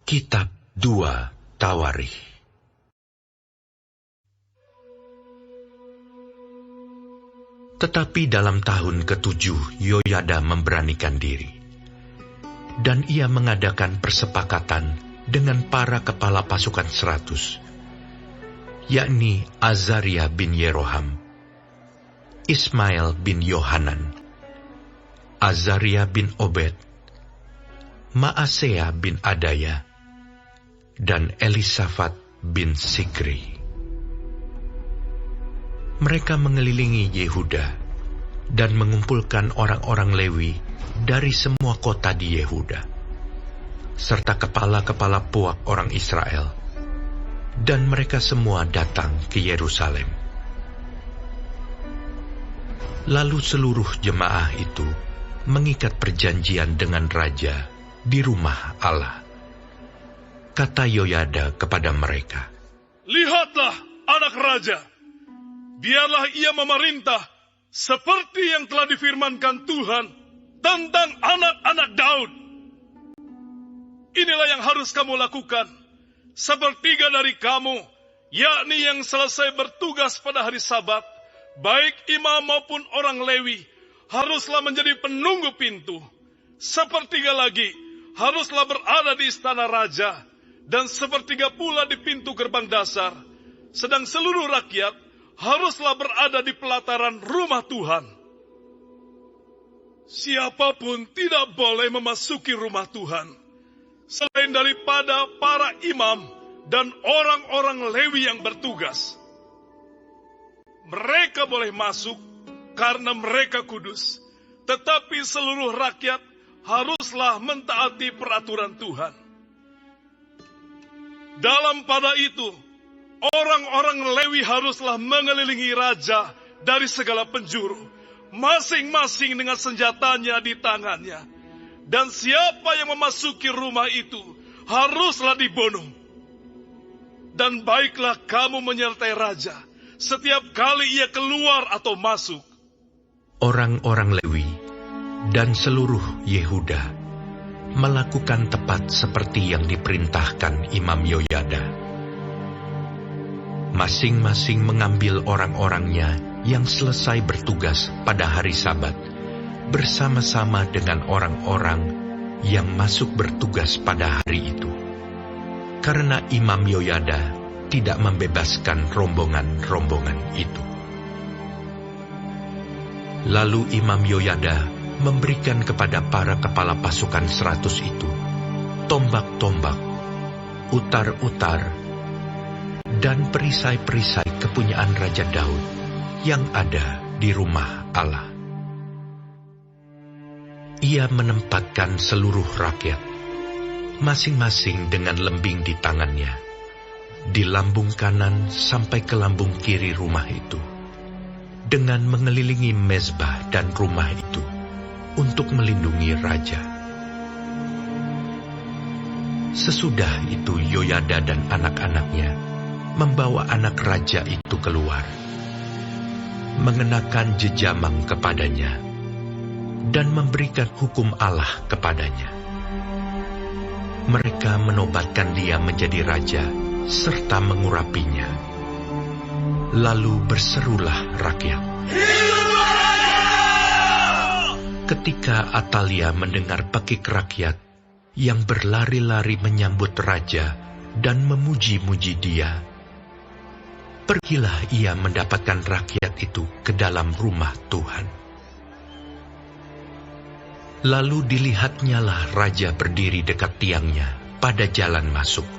Kitab 2 Tawarikh. Tetapi dalam tahun ke-7 Yoyada memberanikan diri, dan ia mengadakan persepakatan dengan para kepala pasukan 100, yakni Azaria bin Yeroham, Ismail bin Yohanan, Azaria bin Obed, Maasea bin Adaya, dan Elisafat bin Sikri. Mereka mengelilingi Yehuda dan mengumpulkan orang-orang Lewi dari semua kota di Yehuda, serta kepala-kepala puak orang Israel, dan mereka semua datang ke Yerusalem. Lalu seluruh jemaah itu mengikat perjanjian dengan raja di rumah Allah. Kata Yoyada kepada mereka, "Lihatlah anak raja, biarlah ia memerintah seperti yang telah difirmankan Tuhan tentang anak-anak Daud. Inilah yang harus kamu lakukan. Sepertiga dari kamu, yakni yang selesai bertugas pada hari Sabat, baik imam maupun orang Lewi, haruslah menjadi penunggu pintu. Sepertiga lagi haruslah berada di istana raja, dan sepertiga pula di pintu gerbang dasar, sedang seluruh rakyat haruslah berada di pelataran rumah Tuhan. Siapapun tidak boleh memasuki rumah Tuhan, selain daripada para imam dan orang-orang Lewi yang bertugas. Mereka boleh masuk karena mereka kudus, tetapi seluruh rakyat haruslah mentaati peraturan Tuhan. Dalam pada itu, orang-orang Lewi haruslah mengelilingi raja dari segala penjuru, masing-masing dengan senjatanya di tangannya. Dan siapa yang memasuki rumah itu haruslah dibunuh. Dan baiklah kamu menyertai raja setiap kali ia keluar atau masuk." Orang-orang Lewi dan seluruh Yehuda melakukan tepat seperti yang diperintahkan Imam Yoyada. Masing-masing mengambil orang-orangnya yang selesai bertugas pada hari Sabat, bersama-sama dengan orang-orang yang masuk bertugas pada hari itu. Karena Imam Yoyada tidak membebaskan rombongan-rombongan itu. Lalu Imam Yoyada memberikan kepada para kepala pasukan 100 itu tombak-tombak, utar-utar, dan perisai-perisai kepunyaan Raja Daud yang ada di rumah Allah. Ia menempatkan seluruh rakyat, masing-masing dengan lembing di tangannya, di lambung kanan sampai ke lambung kiri rumah itu, dengan mengelilingi mezbah dan rumah itu, untuk melindungi raja. Sesudah itu Yoyada dan anak-anaknya membawa anak raja itu keluar, mengenakan jejamang kepadanya, dan memberikan hukum Allah kepadanya. Mereka menobatkan dia menjadi raja, serta mengurapinya. Lalu berserulah rakyat. Ketika Atalia mendengar pekik rakyat yang berlari-lari menyambut raja dan memuji-muji dia, pergilah ia mendapatkan rakyat itu ke dalam rumah Tuhan. Lalu dilihatnyalah raja berdiri dekat tiangnya pada jalan masuk,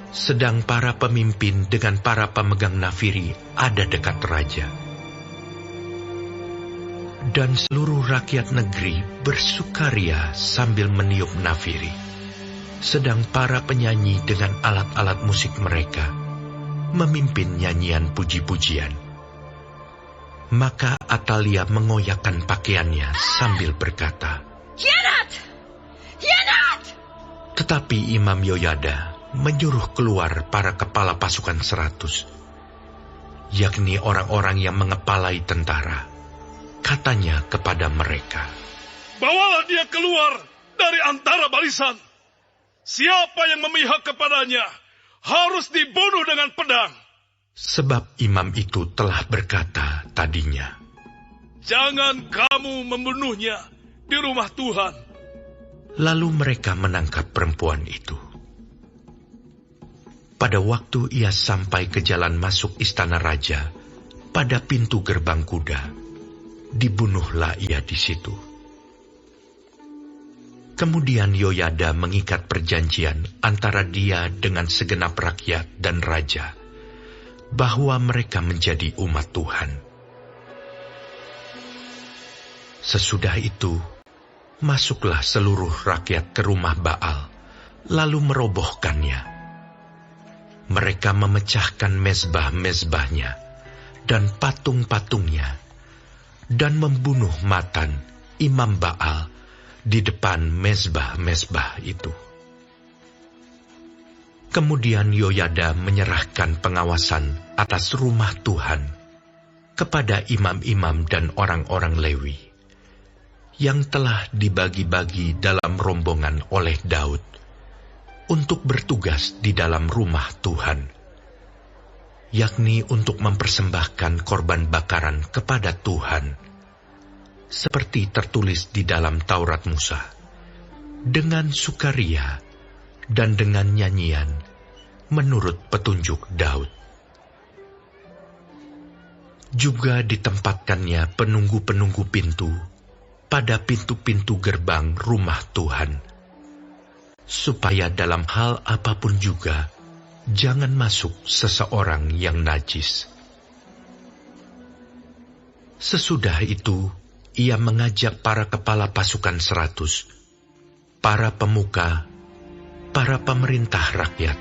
sedang para pemimpin dengan para pemegang nafiri ada dekat raja. Dan seluruh rakyat negeri bersukaria sambil meniup nafiri, sedang para penyanyi dengan alat-alat musik mereka memimpin nyanyian puji-pujian. Maka Atalia mengoyakkan pakaiannya sambil berkata, "Hianat! Hianat!" Tetapi Imam Yoyada menyuruh keluar para kepala pasukan 100, yakni orang-orang yang mengepalai tentara. Katanya kepada mereka, "Bawalah dia keluar dari antara barisan." Siapa yang memihak kepadanya harus dibunuh dengan pedang. Sebab imam itu telah berkata tadinya, Jangan kamu membunuhnya di rumah Tuhan. Lalu mereka menangkap perempuan itu. Pada waktu ia sampai ke jalan masuk istana raja, pada pintu gerbang kuda, dibunuhlah ia di situ. Kemudian Yoyada mengikat perjanjian antara dia dengan segenap rakyat dan raja, bahwa mereka menjadi umat Tuhan. Sesudah itu, masuklah seluruh rakyat ke rumah Baal, lalu merobohkannya. Mereka memecahkan mezbah-mezbahnya dan patung-patungnya, dan membunuh Matan, imam Baal, di depan mezbah-mezbah itu. Kemudian Yoyada menyerahkan pengawasan atas rumah Tuhan kepada imam-imam dan orang-orang Lewi, yang telah dibagi-bagi dalam rombongan oleh Daud, untuk bertugas di dalam rumah Tuhan, yakni untuk mempersembahkan korban bakaran kepada Tuhan, seperti tertulis di dalam Taurat Musa, dengan sukaria dan dengan nyanyian, menurut petunjuk Daud. Juga ditempatkannya penunggu-penunggu pintu pada pintu-pintu gerbang rumah Tuhan, supaya dalam hal apapun juga jangan masuk seseorang yang najis. Sesudah itu, ia mengajak para kepala pasukan 100, para pemuka, para pemerintah rakyat,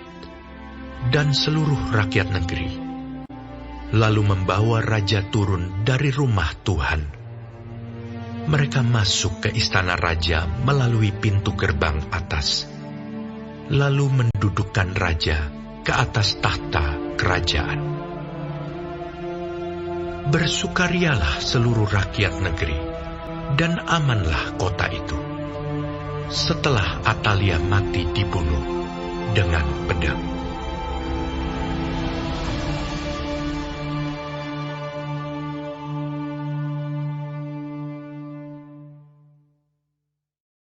dan seluruh rakyat negeri, lalu membawa raja turun dari rumah Tuhan. Mereka masuk ke istana raja melalui pintu gerbang atas, lalu mendudukkan raja ke atas tahta kerajaan. Bersukarialah seluruh rakyat negeri, dan amanlah kota itu, setelah Atalia mati dibunuh dengan pedang.